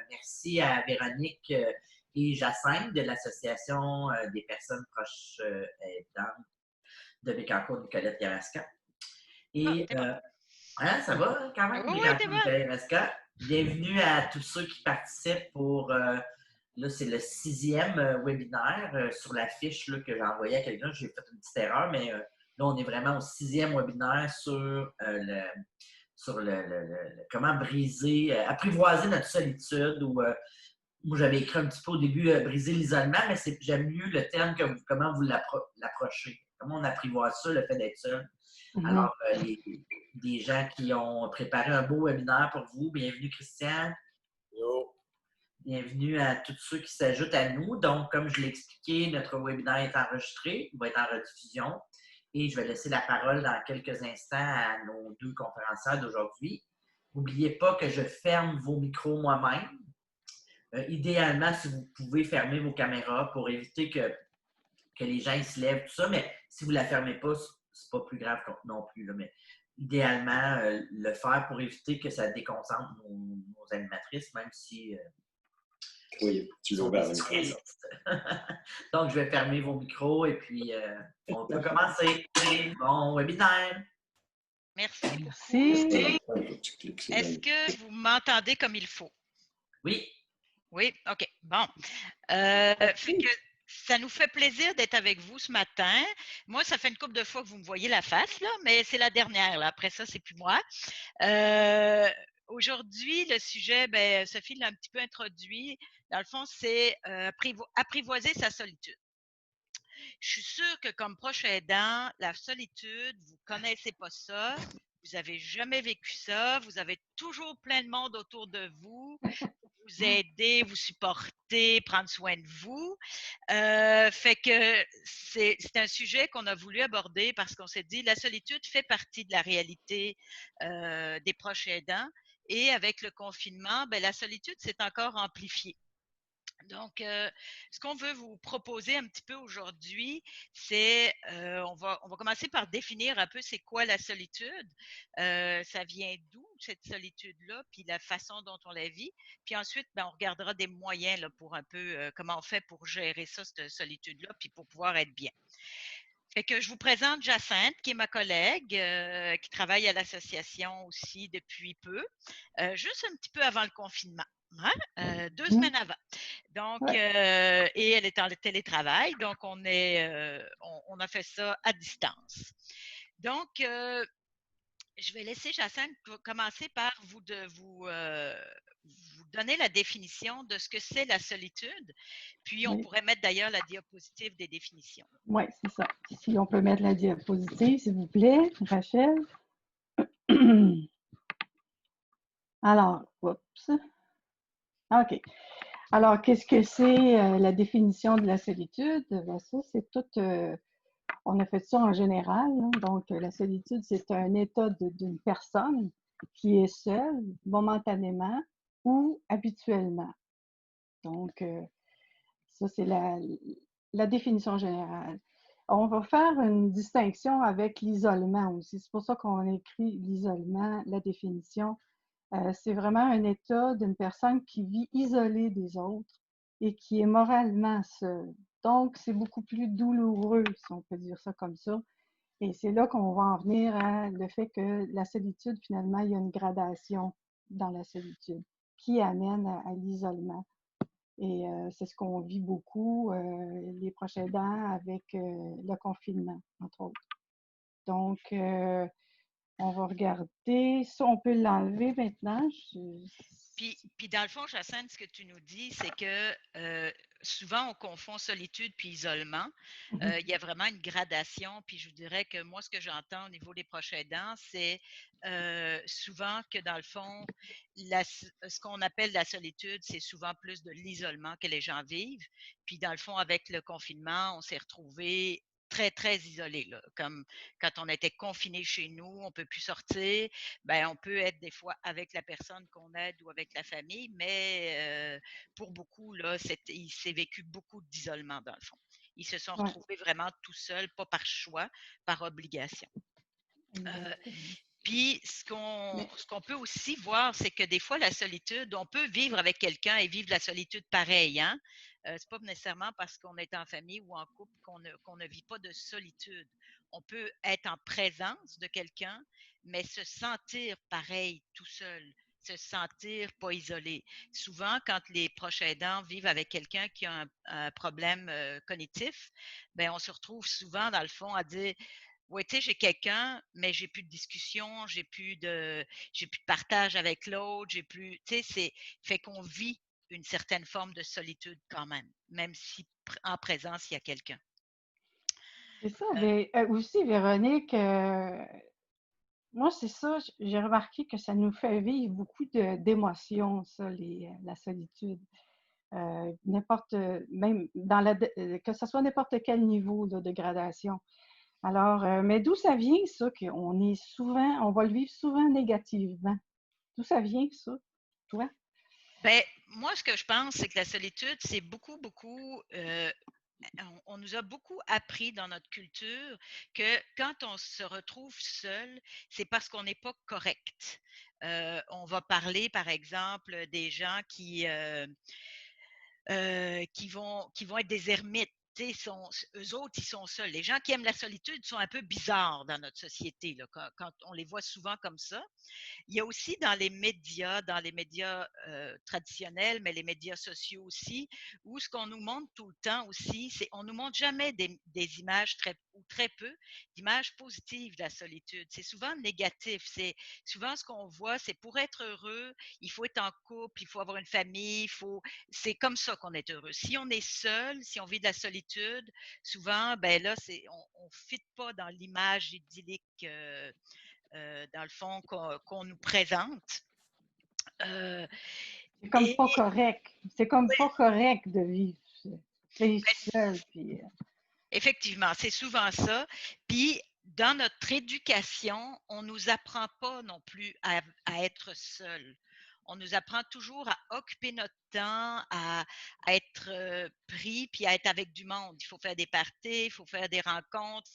Merci à Véronique et Jacinthe de l'Association des personnes proches aidantes de Bécancour-Nicolette-Yamaska. Et hein, ça va quand même, Oui, t'es bon. Bécancour-Nicolette-Yamaska. Bienvenue à tous ceux qui participent pour, là, c'est le 6e webinaire sur la fiche là, que j'ai envoyée à quelqu'un. J'ai fait une petite erreur, mais là, on est vraiment au 6e webinaire sur comment briser, apprivoiser notre solitude ou moi j'avais écrit un petit peu au début briser l'isolement, mais j'aime mieux le terme que comment vous l'approchez. Comment on apprivoise ça, le fait d'être seul. Alors, des gens qui ont préparé un beau webinaire pour vous. Bienvenue, Christian. Yo. Bienvenue à tous ceux qui s'ajoutent à nous. Donc, comme je l'ai expliqué, notre webinaire est enregistré, il va être en rediffusion. Et je vais laisser la parole dans quelques instants à nos 2 conférencières d'aujourd'hui. N'oubliez pas que je ferme vos micros moi-même. Idéalement, si vous pouvez fermer vos caméras pour éviter que les gens ils se lèvent, tout ça, mais si vous ne la fermez pas, c'est pas plus grave non plus. Là, mais idéalement, le faire pour éviter que ça déconcentre nos animatrices, même si oui, tu l'as ouvert le micro. Donc, je vais fermer vos micros et puis on peut commencer. Bon webinaire. Merci beaucoup. Est-ce que vous m'entendez comme il faut? Oui. Oui, OK. Bon. Fait que ça nous fait plaisir d'être avec vous ce matin. Moi, ça fait une couple de fois que vous me voyez la face, là, mais c'est la dernière. Là. Après ça, c'est plus moi. Aujourd'hui, le sujet, Sophie l'a un petit peu introduit. Dans le fond, c'est apprivoiser sa solitude. Je suis sûre que comme proche aidant, la solitude, vous ne connaissez pas ça, vous n'avez jamais vécu ça, vous avez toujours plein de monde autour de vous, vous aider, vous supporter, prendre soin de vous. Fait que c'est un sujet qu'on a voulu aborder parce qu'on s'est dit la solitude fait partie de la réalité des proches aidants et avec le confinement, la solitude s'est encore amplifiée. Donc, ce qu'on veut vous proposer un petit peu aujourd'hui, c'est, on va commencer par définir un peu c'est quoi la solitude, ça vient d'où cette solitude-là, puis la façon dont on la vit. Puis ensuite, on regardera des moyens là, pour un peu comment on fait pour gérer ça, cette solitude-là, puis pour pouvoir être bien. Fait que je vous présente Jacinthe, qui est ma collègue, qui travaille à l'association aussi depuis peu, juste un petit peu avant le confinement. Hein? 2 semaines avant. Donc, et elle est en télétravail, donc on a fait ça à distance. Donc, je vais laisser Jacinthe commencer par vous donner la définition de ce que c'est la solitude. Puis, on pourrait mettre d'ailleurs la diapositive des définitions. Oui, c'est ça. Si on peut mettre la diapositive, s'il vous plaît, Rachel. Alors, oups. OK. Alors, qu'est-ce que c'est la définition de la solitude? Ça, c'est tout. On a fait ça en général. Hein. Donc, la solitude, c'est un état d'une personne qui est seule, momentanément ou habituellement. Donc, ça, c'est la définition générale. On va faire une distinction avec l'isolement aussi. C'est pour ça qu'on écrit l'isolement, la définition. C'est vraiment un état d'une personne qui vit isolée des autres et qui est moralement seule. Donc, c'est beaucoup plus douloureux, si on peut dire ça comme ça. Et c'est là qu'on va en venir à le fait que la solitude, finalement, il y a une gradation dans la solitude qui amène à l'isolement. Et c'est ce qu'on vit beaucoup les proches aidants avec le confinement, entre autres. Donc, on va regarder. Ça, on peut l'enlever maintenant. Puis, dans le fond, Jacinthe, ce que tu nous dis, c'est que souvent, on confond solitude puis isolement. Il y a vraiment une gradation. Puis, je vous dirais que moi, ce que j'entends au niveau des proches aidants, c'est souvent que, dans le fond, ce qu'on appelle la solitude, c'est souvent plus de l'isolement que les gens vivent. Puis, dans le fond, avec le confinement, on s'est retrouvés très, très isolés. Là. Comme quand on était confinés chez nous, on ne peut plus sortir. On peut être des fois avec la personne qu'on aide ou avec la famille, mais pour beaucoup, là, il s'est vécu beaucoup d'isolement dans le fond. Ils se sont retrouvés vraiment tout seuls, pas par choix, par obligation. Puis, ce qu'on peut aussi voir, c'est que des fois, la solitude, on peut vivre avec quelqu'un et vivre la solitude pareil, hein? C'est pas nécessairement parce qu'on est en famille ou en couple qu'on ne vit pas de solitude. On peut être en présence de quelqu'un, mais se sentir pareil tout seul, se sentir pas isolé. Souvent, quand les proches aidants vivent avec quelqu'un qui a un problème cognitif, ben on se retrouve souvent, dans le fond, à dire oui, tu sais, j'ai quelqu'un, mais j'ai plus de discussion, j'ai plus de partage avec l'autre, j'ai plus, tu sais, c'est fait qu'on vit une certaine forme de solitude quand même si en présence il y a quelqu'un. C'est ça, Euh, mais aussi, Véronique, moi, c'est ça, j'ai remarqué que ça nous fait vivre beaucoup d'émotions, ça, la solitude. N'importe, même dans que ce soit n'importe quel niveau là, de gradation. Alors, mais d'où ça vient, ça, on va le vivre souvent négativement? D'où ça vient, ça, toi? ben, moi, ce que je pense, c'est que la solitude, c'est beaucoup, on nous a beaucoup appris dans notre culture que quand on se retrouve seul, c'est parce qu'on n'est pas correct. On va parler, par exemple, des gens qui vont être des ermites. Eux autres, ils sont seuls. Les gens qui aiment la solitude sont un peu bizarres dans notre société, là, quand on les voit souvent comme ça. Il y a aussi dans les médias traditionnels, mais les médias sociaux aussi, où ce qu'on nous montre tout le temps aussi, c'est on nous montre jamais des images ou très peu d'images positives de la solitude. C'est souvent négatif. C'est souvent ce qu'on voit, c'est pour être heureux, il faut être en couple, il faut avoir une famille, c'est comme ça qu'on est heureux. Si on est seul, si on vit de la solitude, souvent, ben là, on fit pas dans l'image idyllique. Dans le fond, qu'on nous présente. Euh, C'est comme et pas correct. C'est comme ouais, pas correct de vivre ben, seul. Puis, effectivement, c'est souvent ça. Puis, dans notre éducation, on ne nous apprend pas non plus à être seul. On nous apprend toujours à occuper notre temps, à être pris, puis à être avec du monde. Il faut faire des parties, il faut faire des rencontres.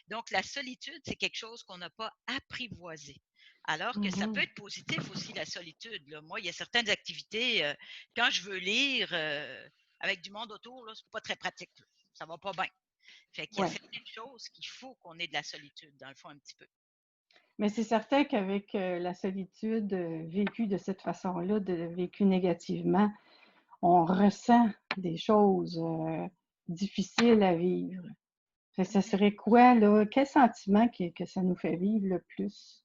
Donc, la solitude, c'est quelque chose qu'on n'a pas apprivoisé. Alors que ça peut mhm. être positif aussi, la solitude. Là. Moi, il y a certaines activités, quand je veux lire avec du monde autour, là, c'est pas très pratique. Là. Ça va pas bien. Fait qu'il y a Ouais. certaines choses qu'il faut qu'on ait de la solitude, dans le fond, un petit peu. Mais c'est certain qu'avec la solitude vécue de cette façon-là, vécue négativement, on ressent des choses difficiles à vivre. Ça serait quoi, là? Quel sentiment que ça nous fait vivre le plus?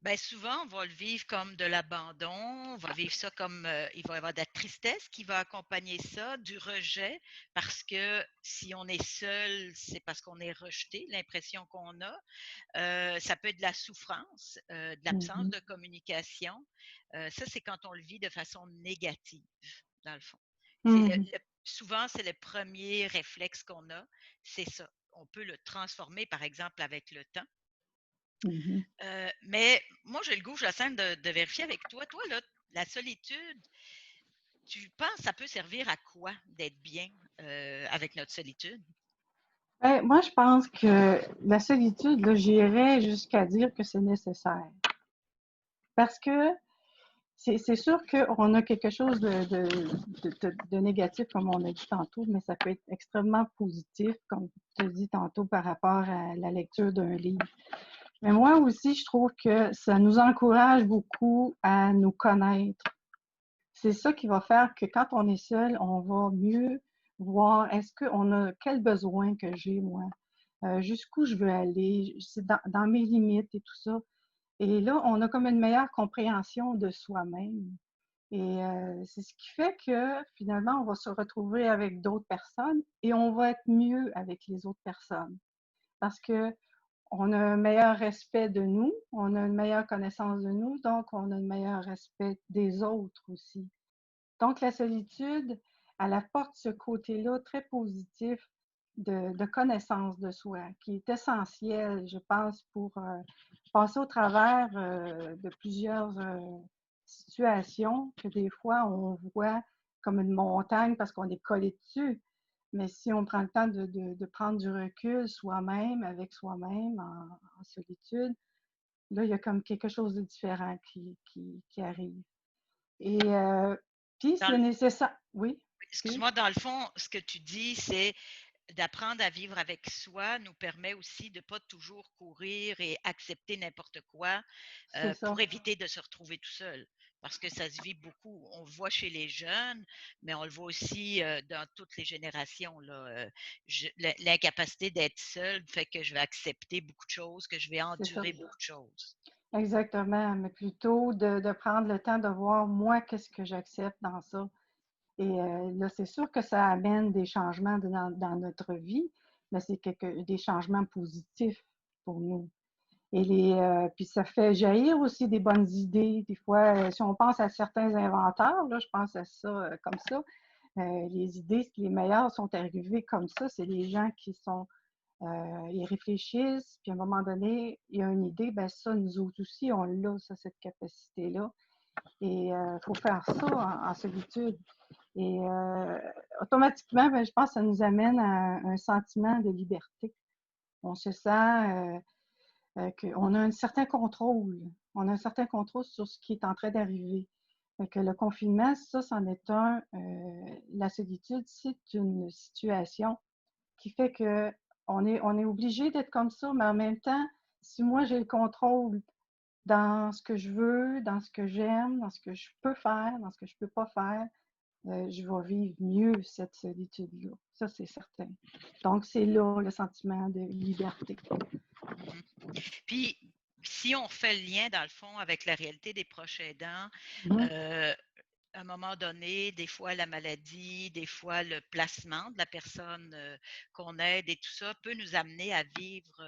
Bien, souvent, on va le vivre comme de l'abandon, on va vivre ça comme, il va y avoir de la tristesse qui va accompagner ça, du rejet, parce que si on est seul, c'est parce qu'on est rejeté, l'impression qu'on a. Ça peut être de la souffrance, de l'absence Mhm. de communication. Ça, c'est quand on le vit de façon négative, dans le fond. C'est Mhm. souvent, c'est le premier réflexe qu'on a, c'est ça. On peut le transformer, par exemple, avec le temps. Mhm. Mais moi, j'ai le goût, Jacinthe, de vérifier avec toi. Toi, là, la solitude, tu penses que ça peut servir à quoi d'être bien avec notre solitude? Ben, moi, je pense que la solitude, là, j'irais jusqu'à dire que c'est nécessaire. Parce que c'est sûr qu'on a quelque chose de négatif, comme on a dit tantôt, mais ça peut être extrêmement positif, comme tu as dit tantôt, par rapport à la lecture d'un livre. Mais moi aussi, je trouve que ça nous encourage beaucoup à nous connaître. C'est ça qui va faire que quand on est seul, on va mieux voir quel besoin que j'ai, moi, jusqu'où je veux aller, c'est dans mes limites et tout ça. Et là, on a comme une meilleure compréhension de soi-même. Et c'est ce qui fait que finalement, on va se retrouver avec d'autres personnes et on va être mieux avec les autres personnes. Parce que on a un meilleur respect de nous, on a une meilleure connaissance de nous, donc on a un meilleur respect des autres aussi. Donc la solitude, elle apporte ce côté-là très positif de connaissance de soi, qui est essentiel, je pense, pour passer au travers de plusieurs situations que des fois on voit comme une montagne parce qu'on est collé dessus. Mais si on prend le temps de prendre du recul soi-même, avec soi-même, en solitude, là, il y a comme quelque chose de différent qui arrive. Et puis, Dans c'est le- nécessaire. Oui, excuse. Excuse-moi, dans le fond, ce que tu dis, c'est d'apprendre à vivre avec soi nous permet aussi de ne pas toujours courir et accepter n'importe quoi C'est ça. pour éviter de se retrouver tout seul. Parce que ça se vit beaucoup. On le voit chez les jeunes, mais on le voit aussi dans toutes les générations. L'incapacité d'être seul fait que je vais accepter beaucoup de choses, que je vais C'est ça. endurer beaucoup de choses. Exactement. Mais plutôt de prendre le temps de voir, moi, qu'est-ce que j'accepte dans ça. Et là, c'est sûr que ça amène des changements dans notre vie, mais c'est des changements positifs pour nous. Puis ça fait jaillir aussi des bonnes idées. Des fois, si on pense à certains inventeurs, là, je pense à ça comme ça, les idées les meilleures sont arrivées comme ça. C'est les gens qui sont, ils réfléchissent, puis à un moment donné, il y a une idée, ben ça, nous autres aussi, on l'a, ça, cette capacité-là. Et il faut faire ça en solitude. Et automatiquement, ben, je pense que ça nous amène à un sentiment de liberté. On se sent qu'on a un certain contrôle. On a un certain contrôle sur ce qui est en train d'arriver. Que le confinement, ça, c'en est un. La solitude, c'est une situation qui fait que on est obligé d'être comme ça, mais en même temps, si moi j'ai le contrôle dans ce que je veux, dans ce que j'aime, dans ce que je peux faire, dans ce que je peux pas faire, je vais vivre mieux cette solitude-là. Ça, c'est certain. Donc, c'est là le sentiment de liberté. Mhm. Puis, si on fait le lien, dans le fond, avec la réalité des proches aidants, Mhm. à un moment donné, des fois la maladie, des fois le placement de la personne qu'on aide et tout ça peut nous amener à vivre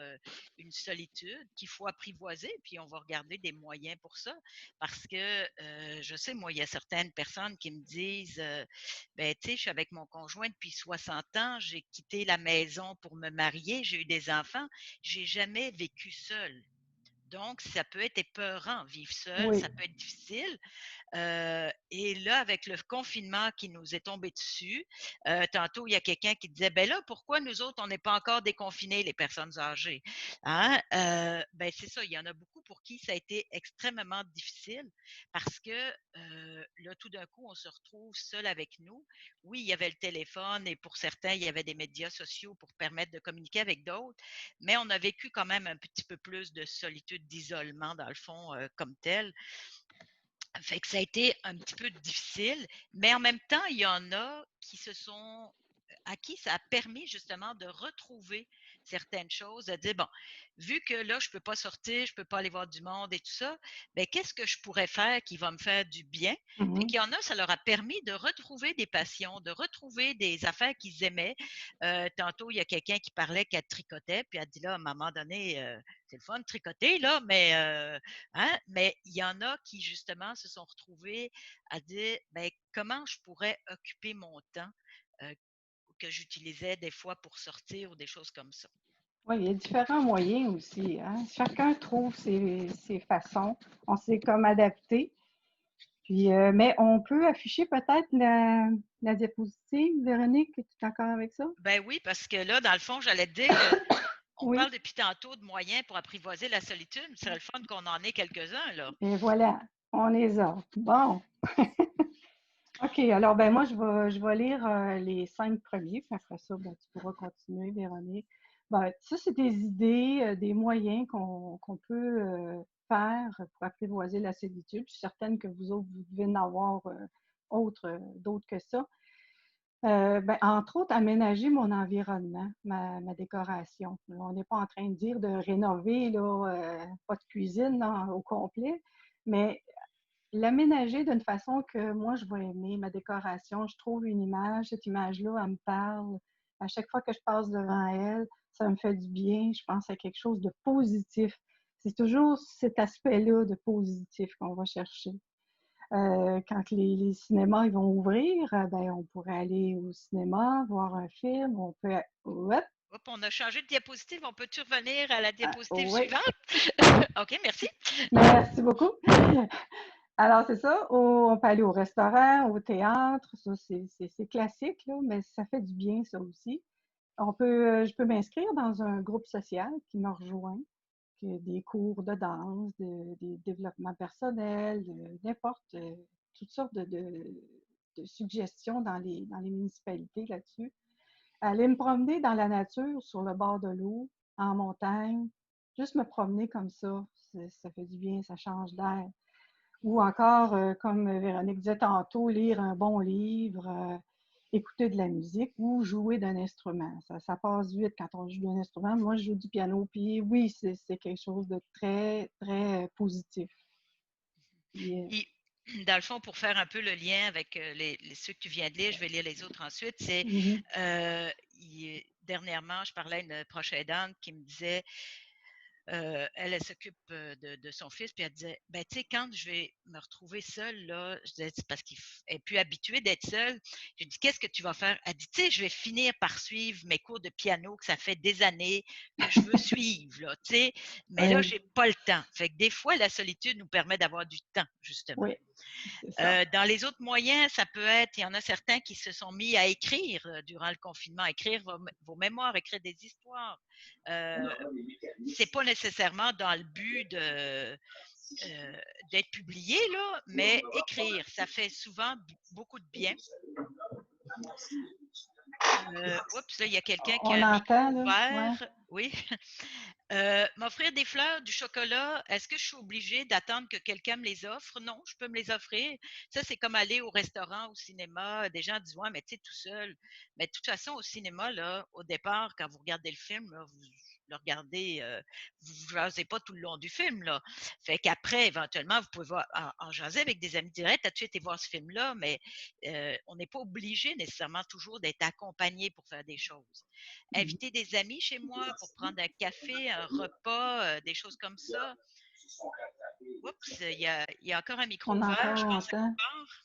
une solitude qu'il faut apprivoiser, puis on va regarder des moyens pour ça. Parce que je sais, moi, il y a certaines personnes qui me disent ben, tu sais, je suis avec mon conjoint depuis 60 ans, j'ai quitté la maison pour me marier, j'ai eu des enfants, j'ai jamais vécu seule. Donc, ça peut être épeurant, vivre seul, Oui, ça peut être difficile. Et là, avec le confinement qui nous est tombé dessus, tantôt, il y a quelqu'un qui disait, ben là, pourquoi nous autres, on n'est pas encore déconfinés, les personnes âgées? Hein? Ben c'est ça, il y en a beaucoup pour qui ça a été extrêmement difficile parce que là, tout d'un coup, on se retrouve seul avec nous. Oui, il y avait le téléphone et pour certains, il y avait des médias sociaux pour permettre de communiquer avec d'autres, mais on a vécu quand même un petit peu plus de solitude, d'isolement, dans le fond, comme tel. Fait que ça a été un petit peu difficile, mais en même temps, il y en a qui à qui ça a permis justement de retrouver certaines choses, de dire, bon, vu que là, je ne peux pas sortir, je ne peux pas aller voir du monde et tout ça, ben, qu'est-ce que je pourrais faire qui va me faire du bien? Fait mhm. qu'il y en a, ça leur a permis de retrouver des passions, de retrouver des affaires qu'ils aimaient. Tantôt, il y a quelqu'un qui parlait qu'elle tricotait, puis elle dit là, à un moment donné, c'est le fun de tricoter, là, mais hein? Mais il y en a qui, justement, se sont retrouvés à dire ben, comment je pourrais occuper mon temps euh, que j'utilisais des fois pour sortir ou des choses comme ça. Oui, il y a différents moyens aussi, hein. Chacun trouve ses façons. On s'est comme adapté. Puis, mais on peut afficher peut-être la diapositive. Véronique, es-tu d'accord avec ça? Ben oui, parce que là, dans le fond, j'allais te dire que on Oui. parle depuis tantôt de moyens pour apprivoiser la solitude. Ce serait le fun qu'on en ait quelques-uns, là. Et voilà, on les a. Bon. OK, alors ben moi, je vais lire les 5 premiers, puis après ça, ben, tu pourras continuer, Véronique. Ben, ça, c'est des idées, des moyens qu'on peut faire pour apprivoiser la solitude. Je suis certaine que vous autres, vous devez en avoir d'autres que ça. Ben, entre autres, aménager mon environnement, ma décoration. On n'est pas en train de dire de rénover, là, pas de cuisine là, au complet, mais l'aménager d'une façon que moi, je vais aimer ma décoration. Je trouve une image, cette image-là, elle me parle. À chaque fois que je passe devant elle, ça me fait du bien. Je pense à quelque chose de positif. C'est toujours cet aspect-là de positif qu'on va chercher. Quand les cinémas ils vont ouvrir, ben, on pourrait aller au cinéma, voir un film. On peut. Hop, Hop, on a changé de diapositive. On peut-tu revenir à la diapositive oui, suivante? OK, merci. merci beaucoup. Alors, c'est ça. On peut aller au restaurant, au théâtre. Ça, c'est classique, là, mais ça fait du bien, ça aussi. Je peux m'inscrire dans un groupe social qui me rejoint, des cours de danse, des développements personnels, n'importe, toutes sortes de suggestions dans les municipalités là-dessus. Aller me promener dans la nature, sur le bord de l'eau, en montagne, juste me promener comme ça fait du bien, ça change d'air. Ou encore, comme Véronique disait tantôt, lire un bon livre, écouter de la musique ou jouer d'un instrument. Ça passe vite quand on joue d'un instrument. Moi, je joue du piano, puis oui, c'est quelque chose de très, très positif. Puis, dans le fond, pour faire un peu le lien avec ceux que tu viens de lire, je vais lire les autres ensuite, c'est dernièrement, je parlais à une proche aidante qui me disait elle s'occupe de son fils, puis elle disait, ben, tu sais, quand je vais me retrouver seule, là, je disais, c'est parce qu'elle est plus habituée d'être seule. J'ai dit, qu'est-ce que tu vas faire? Elle dit, tu sais, je vais finir par suivre mes cours de piano, que ça fait des années que je veux suivre, là, tu sais, mais là, j'ai pas le temps. Fait que des fois, la solitude nous permet d'avoir du temps, justement. Oui, c'est ça. Dans les autres moyens, ça peut être, il y en a certains qui se sont mis à écrire durant le confinement, écrire vos mémoires, écrire des histoires. C'est pas nécessairement dans le but d'être publié, là, mais écrire, ça fait souvent beaucoup de bien. Oups, là, il y a quelqu'un qui a un micro ouvert. Oui. M'offrir des fleurs, du chocolat, est-ce que je suis obligée d'attendre que quelqu'un me les offre? Non, je peux me les offrir. Ça, c'est comme aller au restaurant, au cinéma. Des gens disent, ouais, mais tu sais, tout seul. Mais de toute façon, au cinéma, là, au départ, quand vous regardez le film, là, vous le regardez, vous ne jasez pas tout le long du film, là. Fait qu'après, éventuellement, vous pouvez en jaser avec des amis directs. As-tu été voir ce film-là? Mais on n'est pas obligé nécessairement toujours d'être accompagné pour faire des choses. Inviter des amis chez moi pour prendre un café, un repas, des choses comme ça. Oups, il y a encore un micro ouvert, je pense que ça part.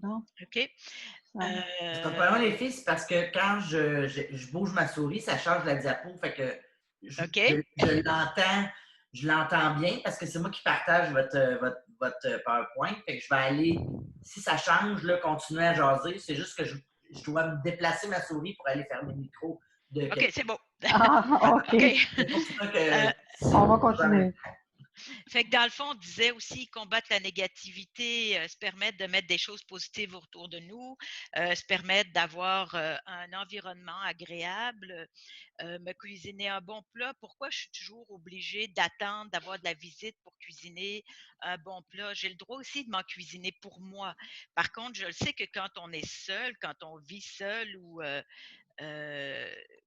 Non. OK. C'est pas loin, les filles, c'est parce que quand je bouge ma souris, ça change la diapo. Fait que je l'entends bien parce que c'est moi qui partage votre PowerPoint. Fait que je vais aller, si ça change, là, continuer à jaser. C'est juste que je dois me déplacer ma souris pour aller fermer le micro de OK, c'est beau. OK. C'est pour ça que on va continuer. Fait que dans le fond, on disait aussi combattre la négativité, se permettre de mettre des choses positives autour de nous, se permettre d'avoir un environnement agréable, me cuisiner un bon plat. Pourquoi je suis toujours obligée d'attendre d'avoir de la visite pour cuisiner un bon plat? J'ai le droit aussi de m'en cuisiner pour moi. Par contre, je le sais que quand on est seul, quand on vit seul ou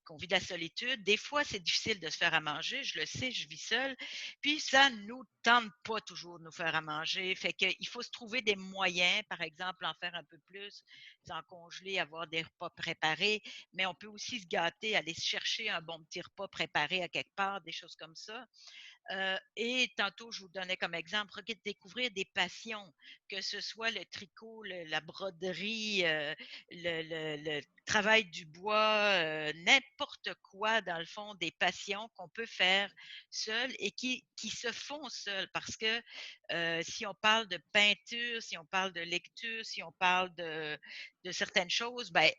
qu'on vit de la solitude. Des fois, c'est difficile de se faire à manger. Je le sais, je vis seule. Puis, ça ne nous tente pas toujours de nous faire à manger. Fait qu'il faut se trouver des moyens, par exemple, en faire un peu plus, s'en congeler, avoir des repas préparés. Mais on peut aussi se gâter, aller se chercher un bon petit repas préparé à quelque part, des choses comme ça. Et tantôt, je vous donnais comme exemple, découvrir des passions, que ce soit le tricot, la broderie, le travail du bois, n'importe quoi, dans le fond, des passions qu'on peut faire seul et qui se font seuls. Parce que si on parle de peinture, si on parle de lecture, si on parle de certaines choses, ben,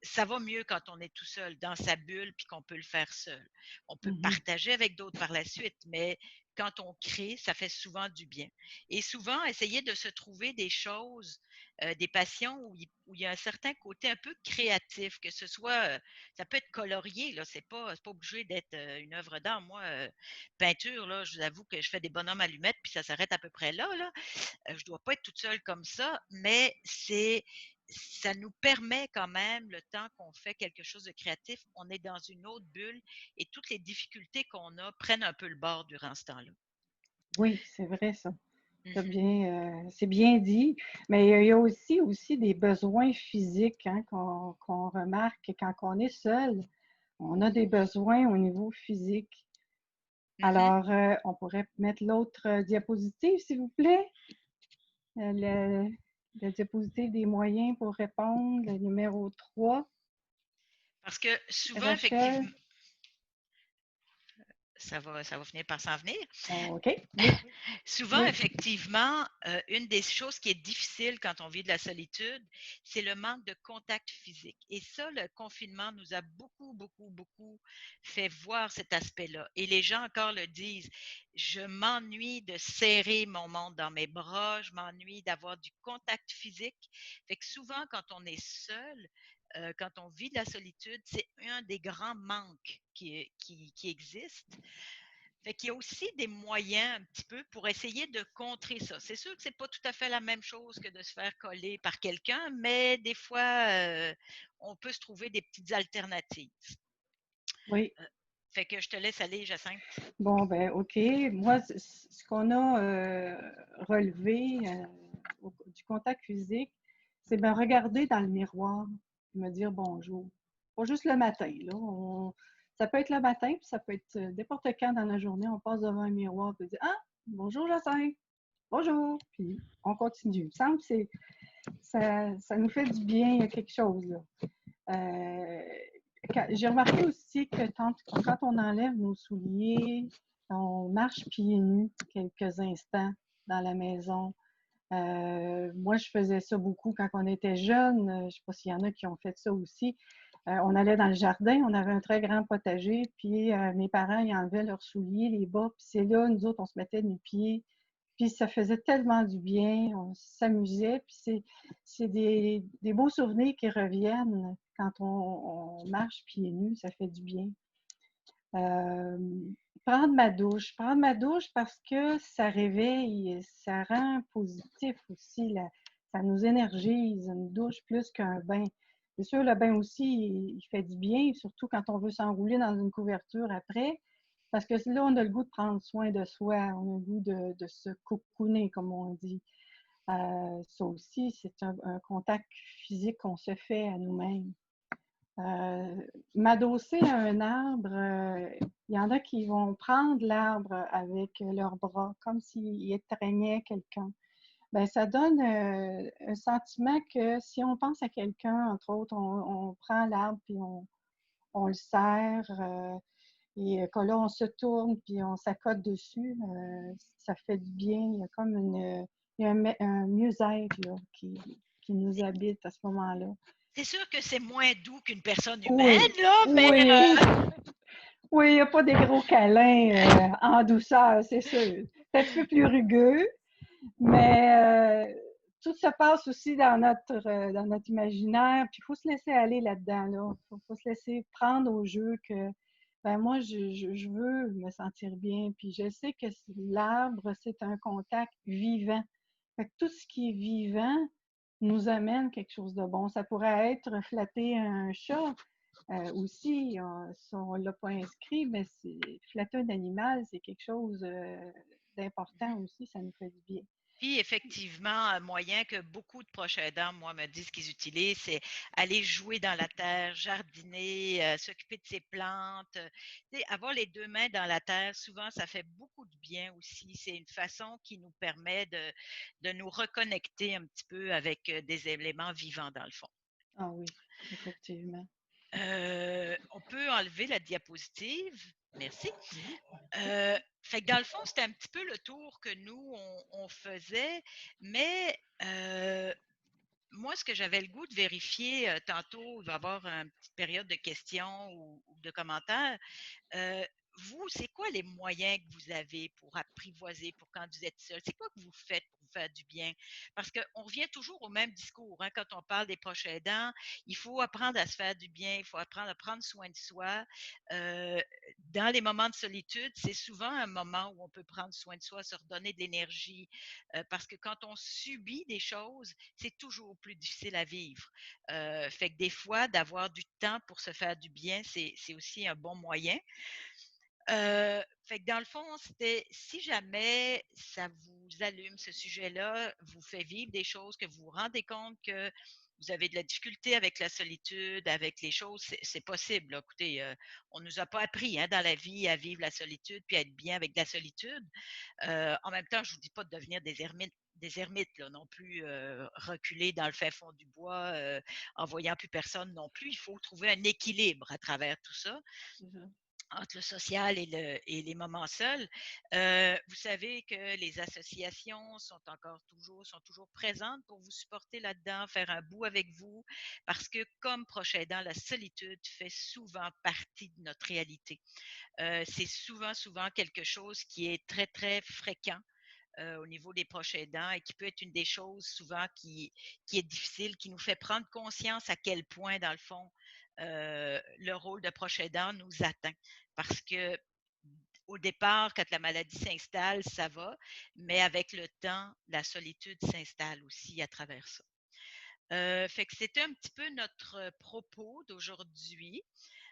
ça va mieux quand on est tout seul dans sa bulle puis qu'on peut le faire seul. On peut partager avec d'autres par la suite, mais quand on crée, ça fait souvent du bien. Et souvent, essayer de se trouver des choses, des passions où il y a un certain côté un peu créatif, que ce soit, ça peut être colorié, là, c'est pas obligé d'être une œuvre d'art. Moi, peinture, là, je vous avoue que je fais des bonhommes allumettes, puis ça s'arrête à peu près là, là. Je dois pas être toute seule comme ça, mais ça nous permet quand même, le temps qu'on fait quelque chose de créatif, on est dans une autre bulle et toutes les difficultés qu'on a prennent un peu le bord durant ce temps-là. Oui, c'est vrai ça. C'est bien dit, mais il y a aussi des besoins physiques hein, qu'on remarque quand on est seul. On a des besoins au niveau physique. Alors, on pourrait mettre l'autre diapositive, s'il vous plaît. La diapositive des moyens pour répondre, le numéro 3. Parce que souvent, Rachel. effectivement, ça va finir par s'en venir. OK. Oui. Souvent, Oui. effectivement, une des choses qui est difficile quand on vit de la solitude, c'est le manque de contact physique. Et ça, le confinement nous a beaucoup, beaucoup, beaucoup fait voir cet aspect-là. Et les gens encore le disent. Je m'ennuie de serrer mon monde dans mes bras, je m'ennuie d'avoir du contact physique. Fait que souvent, quand on est seul, quand on vit de la solitude, c'est un des grands manques qui existent. Fait qu'il y a aussi des moyens un petit peu pour essayer de contrer ça. C'est sûr que c'est pas tout à fait la même chose que de se faire coller par quelqu'un, mais des fois, on peut se trouver des petites alternatives. Oui. Fait que je te laisse aller, Jacinthe. Bon, ben OK. Moi, ce qu'on a relevé du contact physique, c'est ben regarder dans le miroir et me dire bonjour. Pas juste le matin, là. Ça peut être le matin, puis ça peut être n'importe quand dans la journée. On passe devant un miroir et dit ah, bonjour Jacinthe, bonjour. Puis on continue. Il me semble que ça nous fait du bien, il y a quelque chose là. J'ai remarqué aussi que quand on enlève nos souliers, on marche pieds nus quelques instants dans la maison. Moi, je faisais ça beaucoup quand on était jeune. Je ne sais pas s'il y en a qui ont fait ça aussi. On allait dans le jardin, on avait un très grand potager, puis mes parents, ils enlevaient leurs souliers, les bas, puis c'est là, nous autres, on se mettait nu-pieds. Puis ça faisait tellement du bien, on s'amusait, puis c'est des beaux souvenirs qui reviennent quand on marche pieds nus, ça fait du bien. Prendre ma douche parce que ça réveille, ça rend positif aussi, ça nous énergise, une douche plus qu'un bain. C'est sûr, le bain aussi, il fait du bien, surtout quand on veut s'enrouler dans une couverture après. Parce que là, on a le goût de prendre soin de soi, on a le goût de se cocooner, comme on dit. Ça aussi, c'est un contact physique qu'on se fait à nous-mêmes. M'adosser à un arbre, il y en a qui vont prendre l'arbre avec leurs bras, comme s'ils étreignaient quelqu'un. Ben, ça donne un sentiment que si on pense à quelqu'un, entre autres, on prend l'arbre puis on le serre. Et quand là, on se tourne puis on s'accote dessus, ça fait du bien. Il y a comme il y a un mieux-être là, qui nous habite à ce moment-là. C'est sûr que c'est moins doux qu'une personne humaine, Oui, là, mais oui, oui, il n'y a pas des gros câlins en douceur, c'est sûr. C'est un petit peu plus rugueux, mais tout se passe aussi dans notre imaginaire, puis il faut se laisser aller là-dedans, là. Faut se laisser prendre au jeu que ben moi, je veux me sentir bien, puis je sais que l'arbre, c'est un contact vivant. Fait que tout ce qui est vivant nous amène quelque chose de bon. Ça pourrait être flatter un chat aussi, ça, on ne l'a pas inscrit, mais flatter un animal, c'est quelque chose d'important aussi, ça nous fait du bien. puis effectivement, un moyen que beaucoup de proches aidants, moi, me disent qu'ils utilisent, c'est aller jouer dans la terre, jardiner, s'occuper de ses plantes. Tu sais, avoir les deux mains dans la terre, souvent, ça fait beaucoup de bien aussi. C'est une façon qui nous permet de nous reconnecter un petit peu avec des éléments vivants, dans le fond. Ah oui, effectivement. On peut enlever la diapositive. Merci. Fait que dans le fond, c'était un petit peu le tour que nous, on faisait, mais moi, ce que j'avais le goût de vérifier tantôt, il va y avoir une petite période de questions ou de commentaires. Euh, Vous, c'est quoi les moyens que vous avez pour apprivoiser, pour quand vous êtes seul? C'est quoi que vous faites pour vous faire du bien? Parce qu'on revient toujours au même discours, hein, quand on parle des proches aidants. Il faut apprendre à se faire du bien, il faut apprendre à prendre soin de soi. Euh, dans les moments de solitude, c'est souvent un moment où on peut prendre soin de soi, se redonner de l'énergie. Parce que quand on subit des choses, c'est toujours plus difficile à vivre. Fait que des fois, d'avoir du temps pour se faire du bien, c'est aussi un bon moyen. Fait que dans le fond, c'était si jamais ça vous allume ce sujet-là, vous fait vivre des choses, que vous vous rendez compte que vous avez de la difficulté avec la solitude, avec les choses, c'est possible. Là. Écoutez, on nous a pas appris hein, dans la vie à vivre la solitude puis à être bien avec la solitude. En même temps, je vous dis pas de devenir des ermites là, non plus, reculer dans le fin fond du bois, en voyant plus personne non plus. Il faut trouver un équilibre à travers tout ça. C'est ça. entre le social et les moments seuls. Vous savez que les associations sont toujours présentes pour vous supporter là-dedans, faire un bout avec vous, parce que comme proche aidant, la solitude fait souvent partie de notre réalité. C'est souvent quelque chose qui est très, très fréquent au niveau des proches aidants et qui peut être une des choses souvent qui est difficile, qui nous fait prendre conscience à quel point, dans le fond, le rôle de proche aidant nous atteint. Parce que au départ, quand la maladie s'installe, ça va, mais avec le temps, la solitude s'installe aussi à travers ça. Fait que c'était un petit peu notre propos d'aujourd'hui.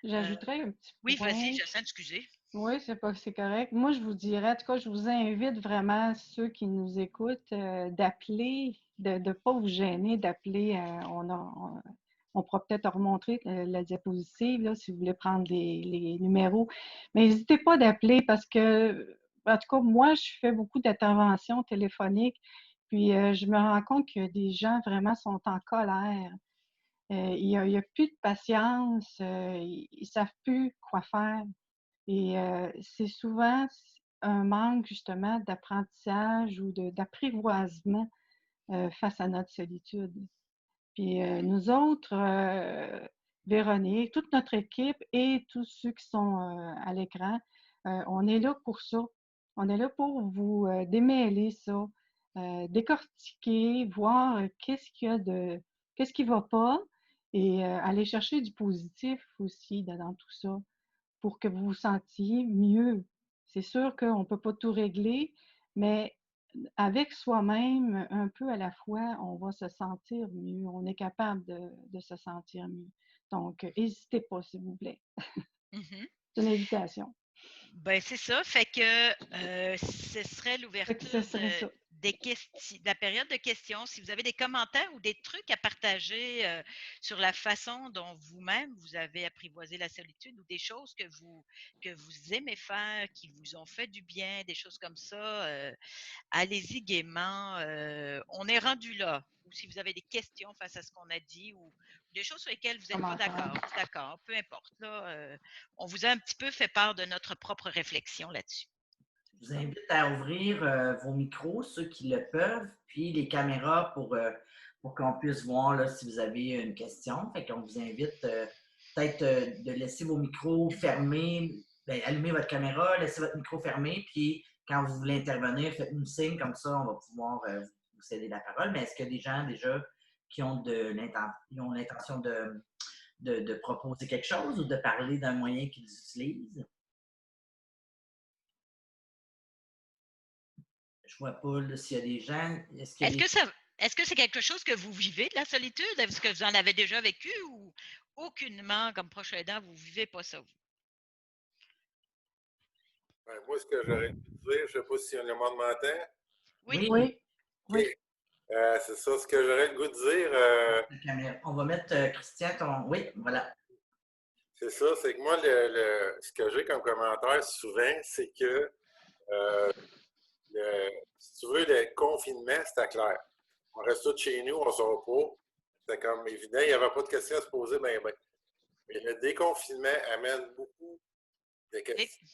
J'ajouterais un petit Oui, point. vas-y, Jacinthe, excusez. Oui, c'est correct. Moi, je vous dirais, en tout cas, je vous invite vraiment, ceux qui nous écoutent, d'appeler, de ne pas vous gêner, d'appeler. On pourra peut-être remontrer la diapositive, là, si vous voulez prendre les numéros. Mais n'hésitez pas d'appeler parce que, en tout cas, moi, je fais beaucoup d'interventions téléphoniques, puis je me rends compte que des gens vraiment sont en colère. Il y a plus de patience, ils ne savent plus quoi faire. Et c'est souvent un manque justement d'apprentissage ou d'apprivoisement face à notre solitude. Puis nous autres, Véronique, toute notre équipe et tous ceux qui sont à l'écran, on est là pour ça. On est là pour vous démêler ça, décortiquer, voir qu'est-ce qui va pas et aller chercher du positif aussi dans tout ça pour que vous vous sentiez mieux. C'est sûr qu'on ne peut pas tout régler, mais avec soi-même, un peu à la fois, on va se sentir mieux. On est capable de se sentir mieux. Donc, n'hésitez pas, s'il vous plaît. Mm-hmm. C'est une invitation. Ben, c'est ça. Fait que ce serait l'ouverture de la période de questions. Si vous avez des commentaires ou des trucs à partager sur la façon dont vous-même vous avez apprivoisé la solitude ou des choses que vous aimez faire, qui vous ont fait du bien, des choses comme ça, allez-y gaiement. On est rendu là. Ou si vous avez des questions face à ce qu'on a dit ou des choses sur lesquelles vous n'êtes pas d'accord, peu importe. Là, on vous a un petit peu fait part de notre propre réflexion là-dessus. Je vous invite à ouvrir vos micros, ceux qui le peuvent, puis les caméras pour qu'on puisse voir là, si vous avez une question. Fait qu'on vous invite peut-être de laisser vos micros fermés, allumer votre caméra, laisser votre micro fermé, puis quand vous voulez intervenir, faites-nous signe, comme ça on va pouvoir vous céder la parole. Mais est-ce qu'il y a des gens déjà qui ont l'intention de proposer quelque chose ou de parler d'un moyen qu'ils utilisent? Je vois pas s'il y a des gens. Est-ce que c'est quelque chose que vous vivez de la solitude? Est-ce que vous en avez déjà vécu ou aucunement, comme proche aidant, vous ne vivez pas ça, vous? Ben, moi, ce que j'aurais pu dire, je ne sais pas si le monde m'entend. Oui. Okay. C'est ça, ce que j'aurais le goût de dire. On va mettre Christian, Oui, voilà. C'est ça, c'est que moi, ce que j'ai comme commentaire souvent, c'est que si tu veux, le confinement, c'était clair. On reste tous chez nous, on ne sort pas. C'était comme évident, il n'y avait pas de questions à se poser, mais le déconfinement amène beaucoup de questions.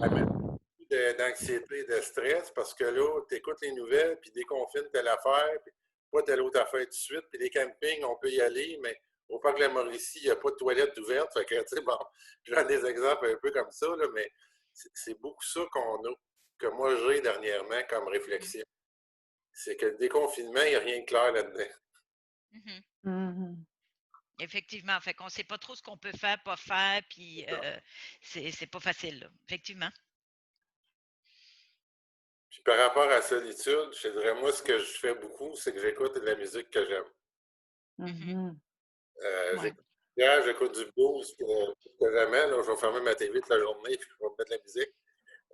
Amène beaucoup d'anxiété, de stress, parce que là, tu écoutes les nouvelles, puis déconfine telle affaire, puis pas telle autre affaire tout de suite, puis les campings, on peut y aller, mais au parc de la Mauricie, il n'y a pas de toilettes ouvertes. Fait que, tu sais, bon, je donne des exemples un peu comme ça, là, mais c'est beaucoup ça que moi j'ai dernièrement comme réflexion. C'est que le déconfinement, il n'y a rien de clair là-dedans. Mm-hmm. Mm-hmm. Effectivement, fait qu'on ne sait pas trop ce qu'on peut faire, pas faire, puis c'est pas facile, là. Effectivement. Puis par rapport à la solitude, je dirais, moi, ce que je fais beaucoup, c'est que j'écoute de la musique que j'aime. Mm-hmm. J'écoute du blues que jamais. Là, je vais fermer ma TV toute la journée puis je vais mettre de la musique.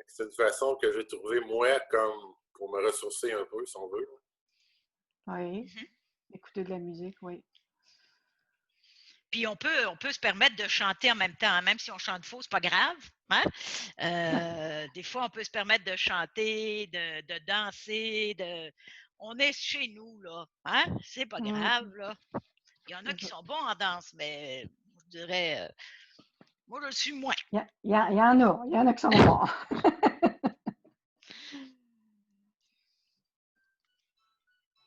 C'est une façon que j'ai trouvée, moi, comme pour me ressourcer un peu, si on veut. Oui. Mm-hmm. Écouter de la musique, oui. Puis on peut se permettre de chanter en même temps, hein? Même si on chante faux, c'est pas grave. Hein? Des fois, on peut se permettre de chanter, de danser, on est chez nous, là. Hein? C'est pas grave, là. Il y en a qui sont bons en danse, mais je dirais Moi, je le suis moins. Il y en a qui sont morts.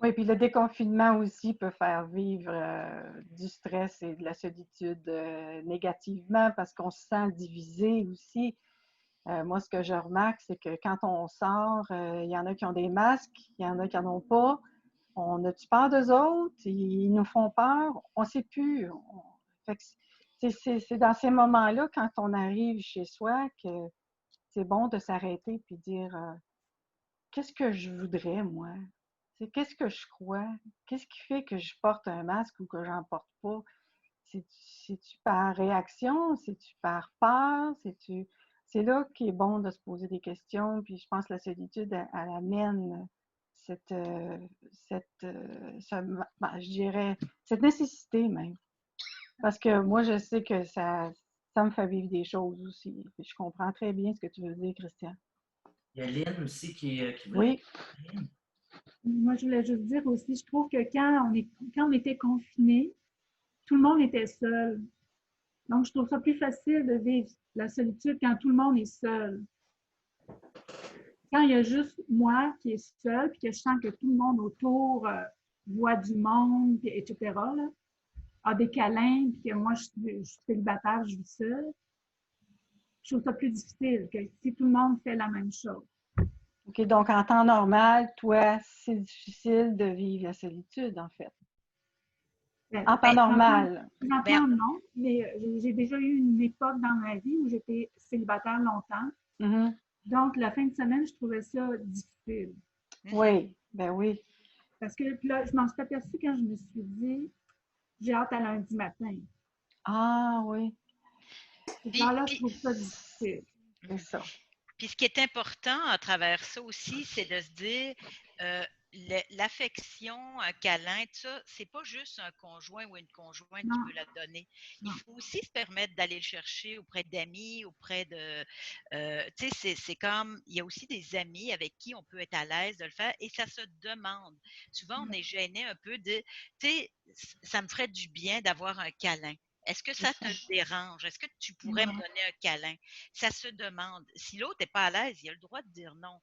Oui, puis le déconfinement aussi peut faire vivre du stress et de la solitude négativement parce qu'on se sent divisé aussi. Moi, ce que je remarque, c'est que quand on sort, il y en a qui ont des masques, il y en a qui n'en ont pas. On a-tu peur d'eux autres? Ils nous font peur? On ne sait plus. Fait que c'est dans ces moments-là, quand on arrive chez soi, que c'est bon de s'arrêter et dire qu'est-ce que je voudrais, moi? Qu'est-ce que je crois? Qu'est-ce qui fait que je porte un masque ou que j'en porte pas? C'est-tu par réaction? C'est-tu par peur? C'est là qu'il est bon de se poser des questions. Puis je pense que la solitude, elle amène je dirais, cette nécessité même. Parce que moi, je sais que ça me fait vivre des choses aussi. Puis je comprends très bien ce que tu veux dire, Christian. Il y a Lynn aussi qui Oui. voulait. Moi, je voulais juste dire aussi, je trouve que quand on était confinés, tout le monde était seul. Donc, je trouve ça plus facile de vivre la solitude quand tout le monde est seul. Quand il y a juste moi qui est seule, puis que je sens que tout le monde autour voit du monde, puis, etc., là, a des câlins, puis que moi, je suis célibataire, je vis seule, je trouve ça plus difficile que si tout le monde fait la même chose. OK, donc en temps normal, toi, c'est difficile de vivre la solitude, en fait. En temps normal. Présentement, non, mais j'ai déjà eu une époque dans ma vie où j'étais célibataire longtemps. Mm-hmm. Donc, la fin de semaine, je trouvais ça difficile. Oui, ben oui. Parce que là, je m'en suis aperçue quand je me suis dit, j'ai hâte à lundi matin. Ah oui. Et là, je trouve ça difficile. C'est ça. Puis ce qui est important à travers ça aussi, c'est de se dire l'affection, un câlin, tout ça, c'est pas juste un conjoint ou une conjointe qui peut la donner. Il faut aussi se permettre d'aller le chercher auprès d'amis, auprès de... tu sais, c'est comme... Il y a aussi des amis avec qui on peut être à l'aise de le faire et ça se demande. Souvent, on est gêné un peu de... Tu sais, ça me ferait du bien d'avoir un câlin. Est-ce que ça te dérange? Est-ce que tu pourrais me donner un câlin? Ça se demande. Si l'autre n'est pas à l'aise, il a le droit de dire non.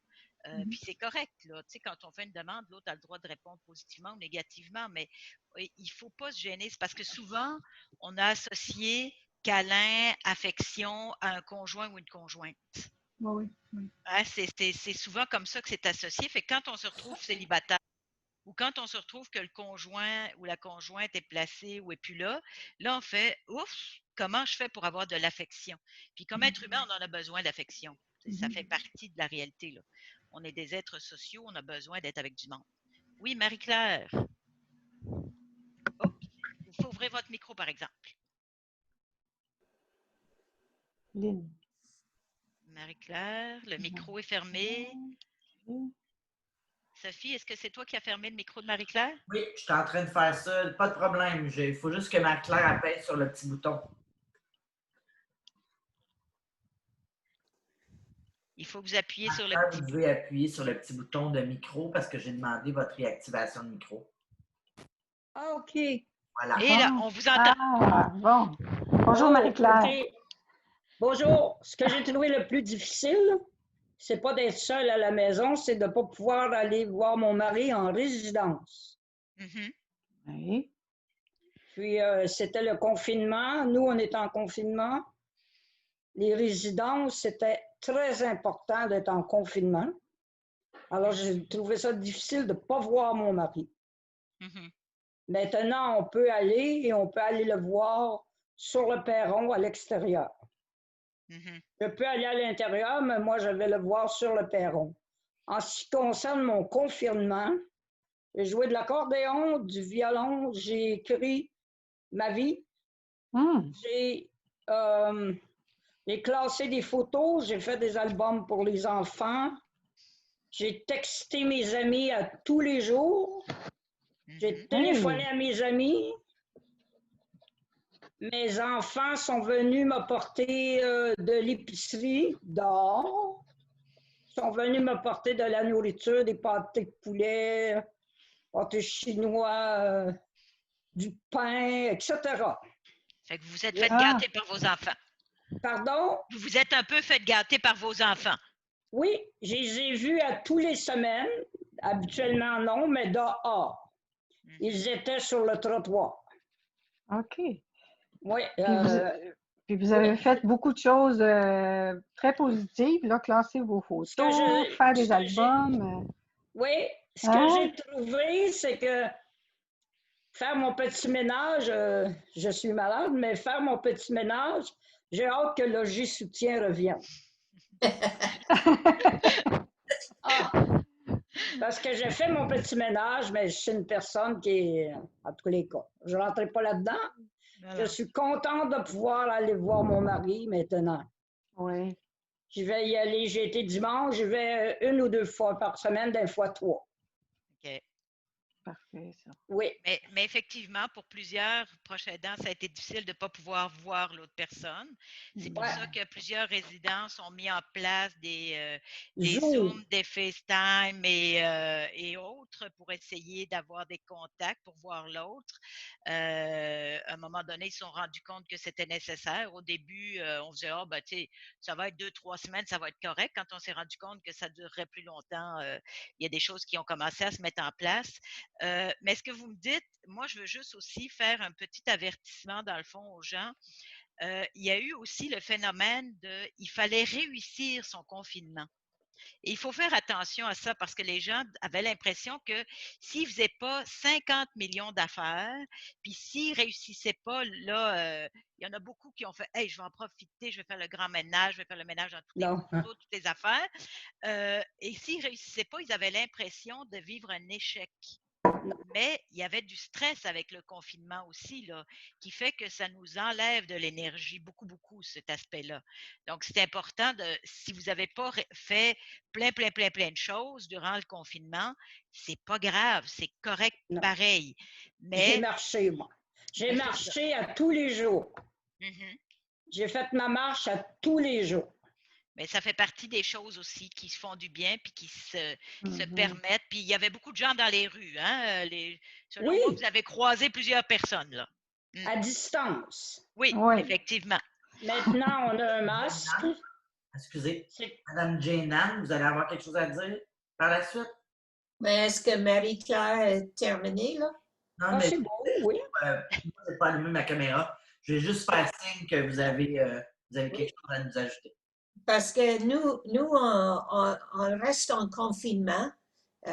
Puis c'est correct, là. Tu sais, quand on fait une demande, l'autre a le droit de répondre positivement ou négativement, mais il ne faut pas se gêner. C'est parce que souvent, on a associé câlin, affection à un conjoint ou une conjointe. Oui, oui. Hein, c'est souvent comme ça que c'est associé. Fait que quand on se retrouve célibataire, ou quand on se retrouve que le conjoint ou la conjointe est placée ou est plus là, là, on fait « Ouf, comment je fais pour avoir de l'affection? » Puis comme être humain, on en a besoin d'affection. Ça fait partie de la réalité, là. On est des êtres sociaux, on a besoin d'être avec du monde. Oui, Marie-Claire. Oh, il faut ouvrir votre micro, par exemple. Lynn. Marie-Claire, le micro est fermé. Sophie, est-ce que c'est toi qui as fermé le micro de Marie-Claire? Oui, je suis en train de faire ça. Pas de problème. Il faut juste que Marie-Claire appelle sur le petit bouton. Il faut que vous appuyiez sur le petit bouton. Vous devez appuyer sur le petit bouton de micro parce que j'ai demandé votre réactivation de micro. Ah, OK. Voilà. Et là, on vous entend. Ah, bon. Bonjour, Marie-Claire. Okay. Bonjour. Ce que j'ai trouvé le plus difficile, c'est pas d'être seule à la maison, c'est de ne pas pouvoir aller voir mon mari en résidence. Oui. Puis, c'était le confinement. Nous, on était en confinement. Les résidences, c'était très important d'être en confinement. Alors, j'ai trouvé ça difficile de ne pas voir mon mari. Maintenant, on peut aller et on peut aller le voir sur le perron à l'extérieur. Je peux aller à l'intérieur, mais moi, je vais le voir sur le perron. En ce qui concerne mon confinement, j'ai joué de l'accordéon, du violon, j'ai écrit ma vie. J'ai classé des photos, j'ai fait des albums pour les enfants. J'ai texté mes amis à tous les jours. J'ai téléphoné à mes amis. Mes enfants sont venus m'apporter de l'épicerie dehors. Ils sont venus m'apporter de la nourriture, des pâtés de poulet, pâtés chinois, du pain, etc. Fait que vous êtes fait gâter par vos enfants. Pardon? Vous vous êtes un peu fait gâter par vos enfants. Oui, je les ai vus à tous les semaines. Habituellement, non, mais dehors. Ils étaient sur le trottoir. OK. Oui. Puis vous avez fait beaucoup de choses très positives, là, classer vos photos, faire des albums. Oui, ce que j'ai trouvé, c'est que faire mon petit ménage, je suis malade, mais faire mon petit ménage, j'ai hâte que le Logis Soutien revienne. Parce que j'ai fait mon petit ménage, mais je suis une personne qui est, en tous les cas, je ne rentrerai pas là-dedans. Voilà. Je suis contente de pouvoir aller voir mon mari maintenant. Oui. Je vais y aller. J'ai été dimanche, je vais 1 ou 2 fois par semaine, des fois 3. OK. Parfait, ça. Oui. Mais effectivement, pour plusieurs proches aidants, ça a été difficile de ne pas pouvoir voir l'autre personne. C'est pour ça que plusieurs résidences ont mis en place des Zoom, des FaceTime et autres pour essayer d'avoir des contacts pour voir l'autre. À un moment donné, ils se sont rendus compte que c'était nécessaire. Au début, on faisait, ça va être 2-3 semaines, ça va être correct. Quand on s'est rendu compte que ça durerait plus longtemps, il y a des choses qui ont commencé à se mettre en place. Mais ce que vous me dites, moi, je veux juste aussi faire un petit avertissement, dans le fond, aux gens. Il y a eu aussi le phénomène il fallait réussir son confinement. Et il faut faire attention à ça parce que les gens avaient l'impression que s'ils ne faisaient pas 50 millions d'affaires, puis s'ils ne réussissaient pas, là, il y en a beaucoup qui ont fait « Hey, je vais en profiter, je vais faire le grand ménage, je vais faire le ménage dans toutes les affaires. » Et s'ils ne réussissaient pas, ils avaient l'impression de vivre un échec. Mais il y avait du stress avec le confinement aussi, là, qui fait que ça nous enlève de l'énergie, beaucoup, beaucoup, cet aspect-là. Donc, c'est important si vous n'avez pas fait plein de choses durant le confinement, c'est pas grave, c'est correct pareil. Mais j'ai marché, moi. J'ai marché à tous les jours. J'ai fait ma marche à tous les jours. Mais ça fait partie des choses aussi qui se font du bien puis qui se permettent. Puis il y avait beaucoup de gens dans les rues. Hein? Selon moi, vous avez croisé plusieurs personnes. Là. À distance. Oui, effectivement. Maintenant, on a un masque. Excusez. Madame Jane-Anne, vous allez avoir quelque chose à dire par la suite? Mais est-ce que Marie-Claire est terminée, là? Non, mais c'est bon, oui. Moi, je n'ai pas allumé ma caméra. Je vais juste faire signe que vous avez quelque chose à nous ajouter. Parce que nous on reste en confinement. On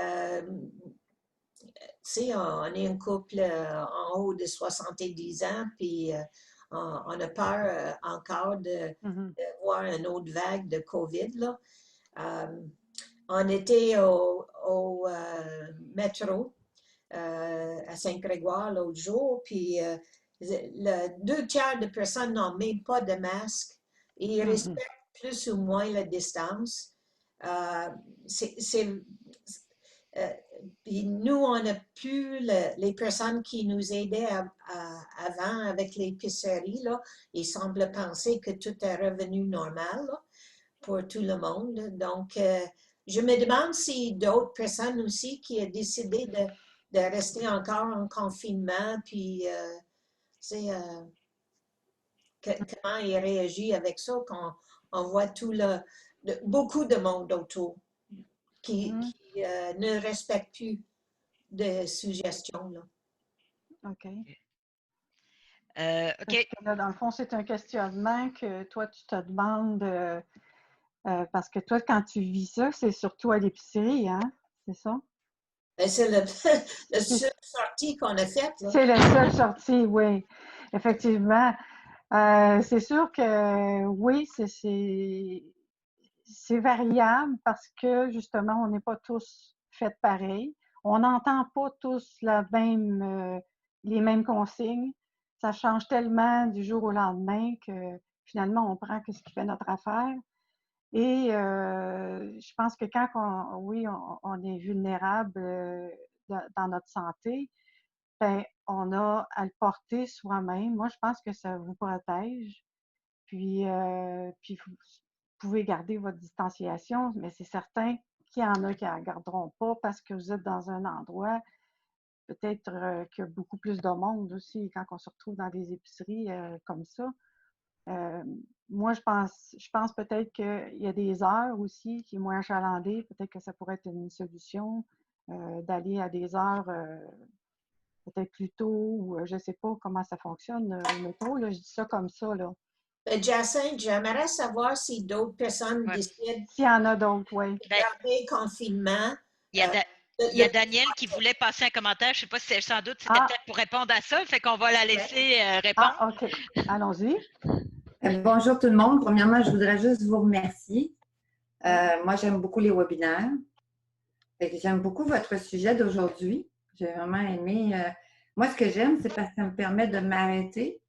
est un couple en haut de 70 ans, puis on a peur encore de voir une autre vague de COVID. Là. On était au métro à Saint-Grégoire l'autre jour, puis 2/3 de personnes n'ont même pas de masque. Ils respectent plus ou moins la distance. Puis nous, on n'a plus les personnes qui nous aidaient avant avec l'épicerie. Ils semblent penser que tout est revenu normal là, pour tout le monde. Donc, je me demande si d'autres personnes aussi qui ont décidé de rester encore en confinement, puis comment ils réagissent avec ça, quand on voit beaucoup de monde autour qui ne respecte plus de suggestions. Là. OK. OK. Là, dans le fond, c'est un questionnement que toi, tu te demandes, parce que toi, quand tu vis ça, c'est surtout à l'épicerie, hein? C'est ça? Ben, c'est la seule sortie qu'on a faite. C'est la seule sortie, oui. Effectivement. C'est sûr que oui, c'est variable parce que justement, on n'est pas tous faits pareil. On n'entend pas tous les mêmes consignes. Ça change tellement du jour au lendemain que finalement, on prend ce qui fait notre affaire. Et je pense que quand on est vulnérable dans notre santé, ben, on a à le porter soi-même. Moi, je pense que ça vous protège. Puis vous pouvez garder votre distanciation, mais c'est certain qu'il y en a qui ne la garderont pas parce que vous êtes dans un endroit, peut-être qu'il y a beaucoup plus de monde aussi quand on se retrouve dans des épiceries comme ça. Moi, je pense peut-être qu'il y a des heures aussi qui est moins achalandé. Peut-être que ça pourrait être une solution d'aller à des heures peut-être plus tôt ou je ne sais pas comment ça fonctionne au métro. Là, je dis ça comme ça. Là. Jacinthe, j'aimerais savoir si d'autres personnes Ouais. décident S'il y en a d'autres, oui. de garder confinement. Il y a Danielle qui voulait passer un commentaire. Je ne sais pas si c'est sans doute, c'était peut-être pour répondre à ça. Fait qu'on va la laisser répondre. Ah, OK. Allons-y. Bonjour tout le monde. Premièrement, je voudrais juste vous remercier. Moi, j'aime beaucoup les webinaires. J'aime beaucoup votre sujet d'aujourd'hui. J'ai vraiment aimé. Moi, ce que j'aime, c'est parce que ça me permet de m'arrêter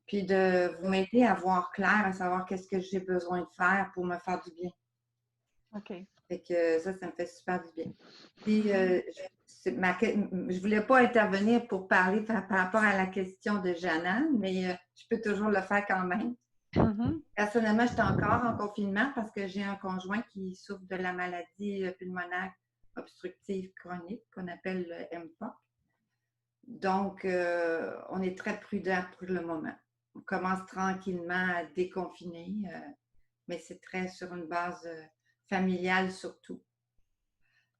puis de vous m'aider à voir clair, à savoir qu'est-ce que j'ai besoin de faire pour me faire du bien. OK. Fait que ça me fait super du bien. Puis, je ne voulais pas intervenir pour parler par rapport à la question de Jeanne, mais je peux toujours le faire quand même. Personnellement, j'étais encore en confinement parce que j'ai un conjoint qui souffre de la maladie pulmonaire obstructive chronique qu'on appelle le MPOC. Donc, on est très prudent pour le moment. On commence tranquillement à déconfiner, mais c'est très sur une base familiale surtout.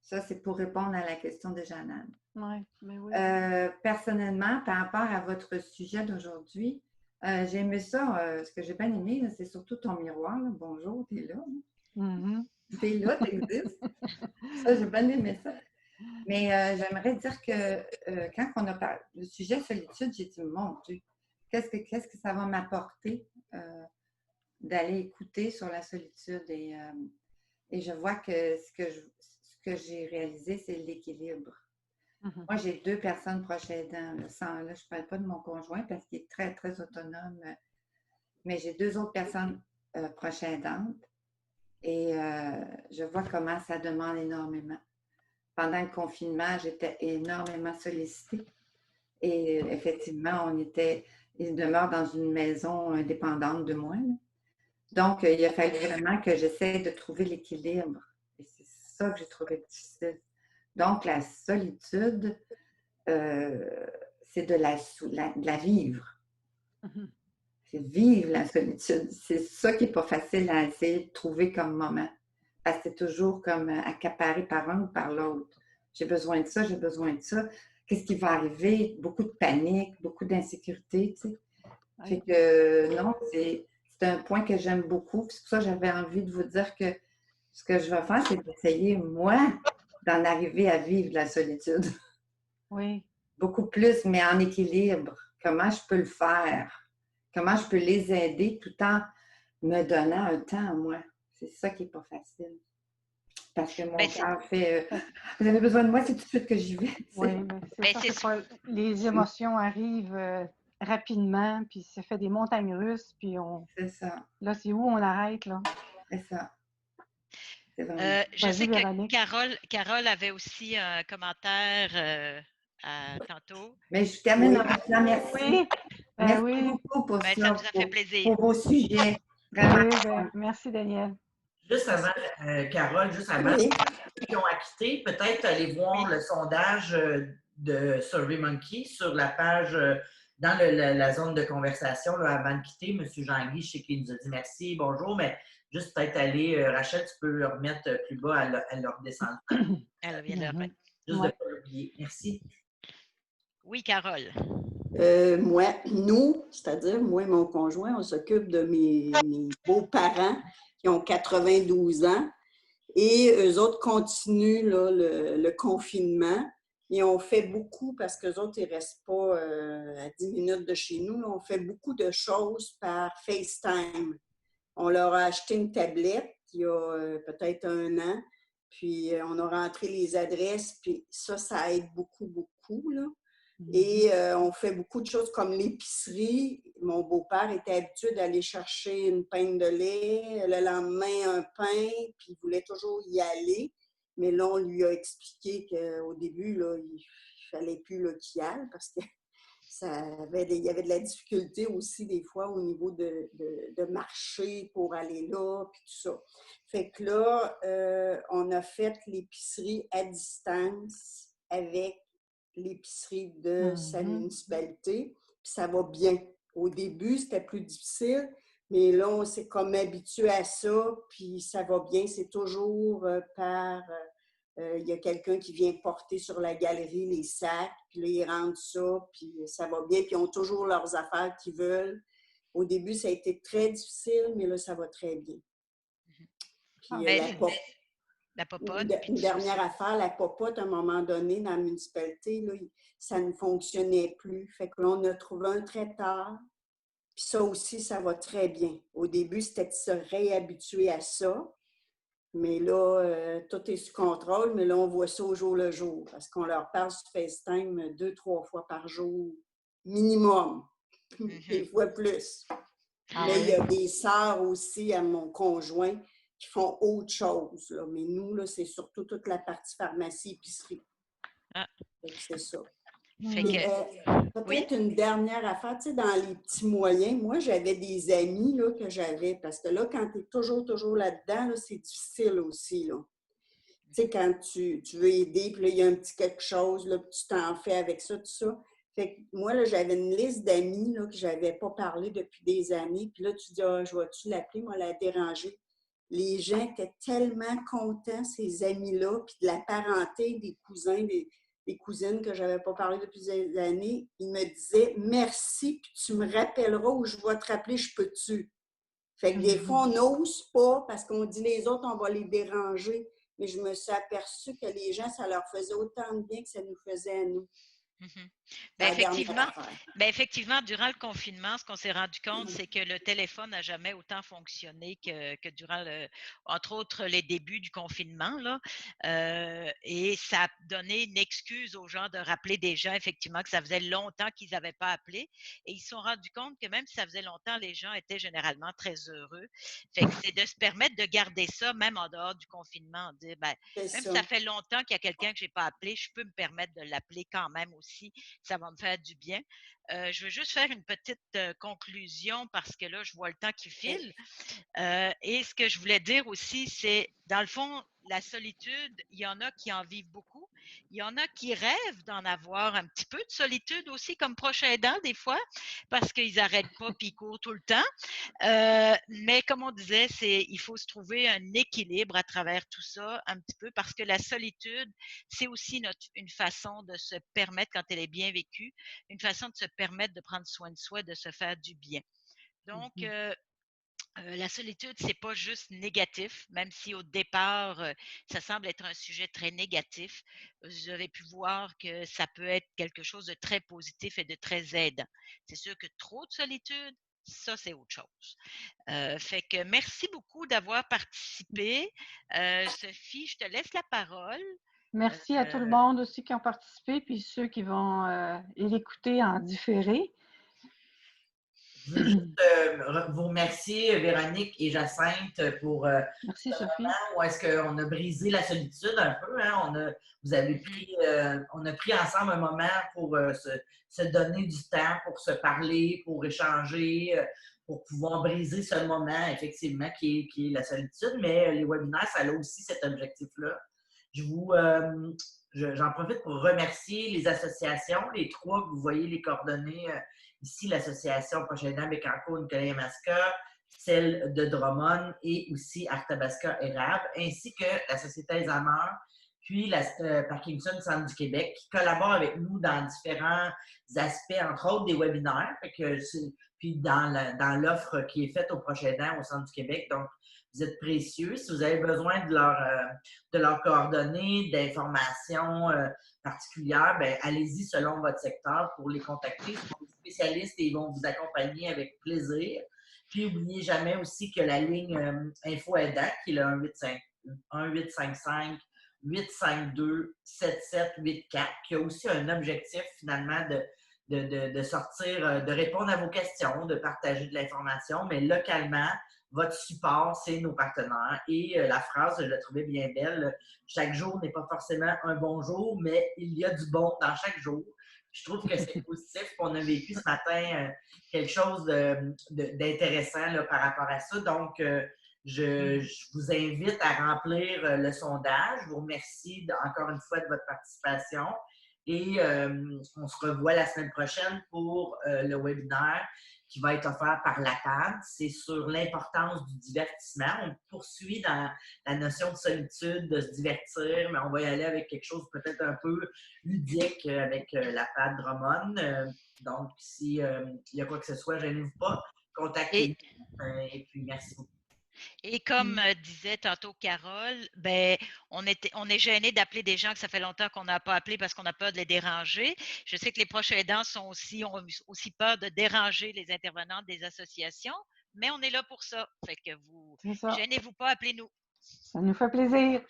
Ça, c'est pour répondre à la question de Jeanne. Ouais, mais oui. Personnellement, par rapport à votre sujet d'aujourd'hui, j'ai aimé ça. Ce que j'ai bien aimé, c'est surtout ton miroir. Là. Bonjour, t'es là. T'es là, t'existes. Ça, j'ai bien aimé ça. Mais j'aimerais dire que quand on a parlé du sujet solitude, j'ai dit, mon Dieu, qu'est-ce que ça va m'apporter d'aller écouter sur la solitude? Et je vois que ce que j'ai réalisé, c'est l'équilibre. Moi, j'ai 2 personnes proches aidants. Là, je ne parle pas de mon conjoint parce qu'il est très, très autonome, mais j'ai 2 autres personnes proches aidantes et je vois comment ça demande énormément. Pendant le confinement, j'étais énormément sollicitée et effectivement, il demeure dans une maison indépendante de moi. Là. Donc, il a fallu vraiment que j'essaie de trouver l'équilibre. Et c'est ça que j'ai trouvé difficile. Donc, la solitude, c'est de la vivre. C'est vivre la solitude. C'est ça qui n'est pas facile à essayer de trouver comme moment. Parce que c'est toujours comme accaparé par un ou par l'autre. J'ai besoin de ça, j'ai besoin de ça. Qu'est-ce qui va arriver? Beaucoup de panique, beaucoup d'insécurité, tu sais. Fait que non, c'est un point que j'aime beaucoup. C'est pour ça que j'avais envie de vous dire que ce que je vais faire, c'est d'essayer, moi, d'en arriver à vivre la solitude. Oui. Beaucoup plus, mais en équilibre. Comment je peux le faire? Comment je peux les aider tout en me donnant un temps à moi? C'est ça qui n'est pas facile. Parce que mon cœur fait vous avez besoin de moi, c'est tout de suite que j'y vais. Oui, mais c'est pas, les émotions arrivent rapidement, puis ça fait des montagnes russes, puis c'est ça. Là, c'est où on arrête, là? C'est ça. Je sais que Carole avait aussi un commentaire tantôt. Mais je termine en disant merci. Oui. Merci beaucoup pour ça. Ça nous a fait plaisir. Pour vos sujets. Merci, Danielle. Juste avant, Carole, qui ont acquitté, peut-être aller voir le sondage de SurveyMonkey sur la page, dans la zone de conversation, là, avant de quitter. M. Jean-Guy, je sais qu'il nous a dit merci, bonjour, mais juste peut-être aller, Rachel, tu peux le remettre plus bas, elle le redescend. Elle vient de le remettre. Juste de ne pas l'oublier. Merci. Oui, Carole. Nous, c'est-à-dire moi et mon conjoint, on s'occupe de mes beaux-parents qui ont 92 ans et eux autres continuent là, le confinement et on fait beaucoup parce qu'eux autres, ils ne restent pas à 10 minutes de chez nous. On fait beaucoup de choses par FaceTime. On leur a acheté une tablette il y a peut-être 1 an, puis on a rentré les adresses, puis ça aide beaucoup, beaucoup, là. Et on fait beaucoup de choses comme l'épicerie. Mon beau-père était habitué d'aller chercher une pinte de lait, le lendemain un pain, puis il voulait toujours y aller. Mais là, on lui a expliqué qu'au début, là, il ne fallait plus qu'il y aille parce que il y avait de la difficulté aussi des fois au niveau de marcher pour aller là, puis tout ça. Fait que là, on a fait l'épicerie à distance avec l'épicerie de sa municipalité, puis ça va bien. Au début, c'était plus difficile, mais là, on s'est comme habitué à ça, puis ça va bien. C'est toujours il y a quelqu'un qui vient porter sur la galerie les sacs, puis là, ils rendent ça, puis ça va bien, puis ils ont toujours leurs affaires qu'ils veulent. Au début, ça a été très difficile, mais là, ça va très bien. Puis la popote. Une dernière affaire, la popote, à un moment donné, dans la municipalité, là, ça ne fonctionnait plus. Fait que là, on a trouvé un traiteur. Puis ça aussi, ça va très bien. Au début, c'était de se réhabituer à ça. Mais là, tout est sous contrôle, mais là, on voit ça au jour le jour. Parce qu'on leur parle sur FaceTime 2-3 fois par jour, minimum. Des fois plus. Mais il y a des sœurs aussi à mon conjoint qui font autre chose. Là. Mais nous, là, c'est surtout toute la partie pharmacie, épicerie. C'est ça. Peut-être une dernière affaire, tu sais, dans les petits moyens, moi, j'avais des amis là, que j'avais, parce que là, quand tu es toujours là-dedans, là, c'est difficile aussi. Là. Tu sais, quand tu veux aider, puis là, il y a un petit quelque chose, là, puis tu t'en fais avec ça, tout ça. Fait que moi, là, j'avais une liste d'amis là, que je n'avais pas parlé depuis des années. Puis là, tu dis, je vais-tu l'appeler, moi, la déranger? Les gens étaient tellement contents, ces amis-là, puis de la parenté, des cousins, des cousines que je n'avais pas parlé depuis des années. Ils me disaient, merci, puis tu me rappelleras ou je vais te rappeler, je peux-tu? Fait que des fois, on n'ose pas parce qu'on dit les autres, on va les déranger. Mais je me suis aperçue que les gens, ça leur faisait autant de bien que ça nous faisait à nous. Effectivement, durant le confinement, ce qu'on s'est rendu compte, c'est que le téléphone n'a jamais autant fonctionné que durant, entre autres, les débuts du confinement. Là. Et ça a donné une excuse aux gens de rappeler des gens, effectivement, que ça faisait longtemps qu'ils n'avaient pas appelé. Et ils se sont rendus compte que même si ça faisait longtemps, les gens étaient généralement très heureux. Fait que c'est de se permettre de garder ça, même en dehors du confinement. Dire, même si ça fait longtemps qu'il y a quelqu'un que je n'ai pas appelé, je peux me permettre de l'appeler quand même aussi. Ça va me faire du bien. Je veux juste faire une petite conclusion parce que là, je vois le temps qui file. Et ce que je voulais dire aussi, c'est, dans le fond, la solitude, il y en a qui en vivent beaucoup. Il y en a qui rêvent d'en avoir un petit peu de solitude aussi, comme proche aidant des fois, parce qu'ils n'arrêtent pas puis ils courent tout le temps. Mais comme on disait, il faut se trouver un équilibre à travers tout ça, un petit peu, parce que la solitude, c'est aussi une façon de se permettre, quand elle est bien vécue, une façon de se permettre de prendre soin de soi, de se faire du bien. Donc, la solitude, c'est pas juste négatif, même si au départ, ça semble être un sujet très négatif. Vous avez pu voir que ça peut être quelque chose de très positif et de très aidant. C'est sûr que trop de solitude, ça, c'est autre chose. Fait que merci beaucoup d'avoir participé. Sophie, je te laisse la parole. Merci à tout le monde aussi qui ont participé, puis ceux qui vont l'écouter en différé. Je veux juste vous remercier, Véronique et Jacinthe, pour Merci, ce Sophie. moment où est-ce qu'on a brisé la solitude un peu. Hein? On a pris ensemble un moment pour se donner du temps, pour se parler, pour échanger, pour pouvoir briser ce moment, effectivement, qui est la solitude. Mais les webinaires, ça a aussi cet objectif-là. J'en profite pour remercier les associations, les trois que vous voyez les coordonnées ici, l'association Proche aidant Bécancour, Nicolas-Yamaska, celle de Drummond et aussi Arthabasca Érable, ainsi que la Société Alzheimer, puis la Parkinson Centre du Québec, qui collaborent avec nous dans différents aspects, entre autres des webinaires, puis dans l'offre qui est faite au Proche aidant au Centre du Québec. Donc, vous êtes précieux. Si vous avez besoin de leurs coordonnées, d'informations particulières, bien, allez-y selon votre secteur pour les contacter. Ils sont des spécialistes et ils vont vous accompagner avec plaisir. Puis, n'oubliez jamais aussi que la ligne Info Aidant, qui est le 1-855-852-7784, qui a aussi un objectif finalement de sortir, de répondre à vos questions, de partager de l'information, mais localement, votre support, c'est nos partenaires. Et la phrase, je la trouvais bien belle, chaque jour n'est pas forcément un bon jour, mais il y a du bon dans chaque jour. Je trouve que c'est positif qu'on a vécu ce matin quelque chose d'intéressant là, par rapport à ça. Donc, je vous invite à remplir le sondage. Je vous remercie encore une fois de votre participation. Et on se revoit la semaine prochaine pour le webinaire qui va être offert par l'APAD. C'est sur l'importance du divertissement. On poursuit dans la notion de solitude, de se divertir, mais on va y aller avec quelque chose peut-être un peu ludique avec l'APAD Drummond. Donc, s'il y a quoi que ce soit, gênez-vous pas, contactez-nous. Et puis, merci beaucoup. Et comme disait tantôt Carole, ben, on est gêné d'appeler des gens que ça fait longtemps qu'on n'a pas appelé parce qu'on a peur de les déranger. Je sais que les proches aidants ont aussi peur de déranger les intervenants des associations, mais on est là pour ça. Fait que vous gênez-vous pas, appelez-nous. Ça nous fait plaisir.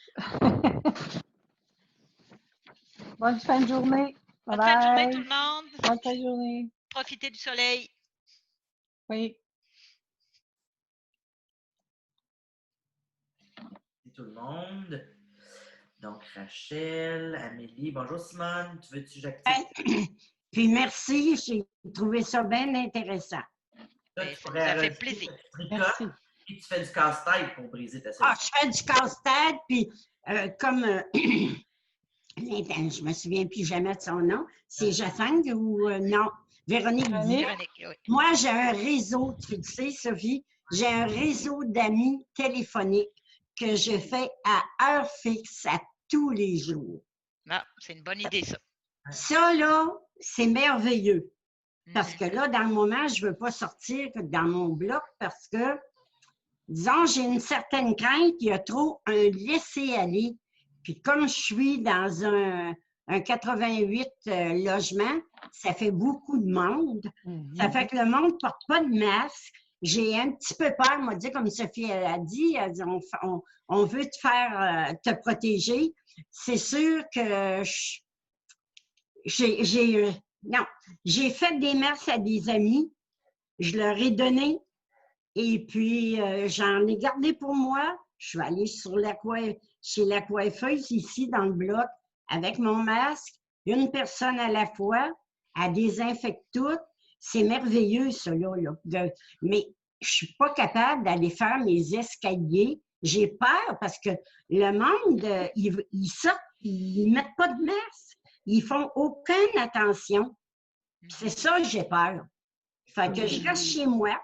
Bonne fin de journée. Bye Bonne fin de journée tout le monde. Bonne fin de journée. Profitez du soleil. Oui. Tout le monde. Donc, Rachel, Amélie. Bonjour, Simone. Tu veux-tu j'active? Puis merci, j'ai trouvé ça bien intéressant. Toi, ça fait plaisir. Merci. Puis tu fais du casse-tête pour briser ta solitude. Je fais du casse-tête, puis comme... je me souviens plus jamais de son nom. C'est Jafang ou non? Véronique. Véronique, oui. Moi, j'ai un réseau, tu le sais, Sophie, j'ai un réseau d'amis téléphoniques que je fais à heure fixe, à tous les jours. Ah, c'est une bonne idée, ça. Ça, là, c'est merveilleux. Parce que là, dans le moment, je ne veux pas sortir dans mon bloc parce que, disons, j'ai une certaine crainte qu'il y a trop un laisser-aller. Puis comme je suis dans un 88 logements, ça fait beaucoup de monde. Ça fait que le monde ne porte pas de masque. J'ai un petit peu peur, m'a dit, comme Sophie a dit, on veut te faire te protéger. C'est sûr que j'ai fait des masques à des amis, je leur ai donné et puis j'en ai gardé pour moi. Je suis allée chez la coiffeuse ici dans le bloc avec mon masque, une personne à la fois, elle désinfecte tout. C'est merveilleux, ça, là. Mais je ne suis pas capable d'aller faire mes escaliers. J'ai peur parce que le monde, ils sortent, ils ne mettent pas de masque. Ils ne font aucune attention. C'est ça que j'ai peur. Fait que je reste chez moi.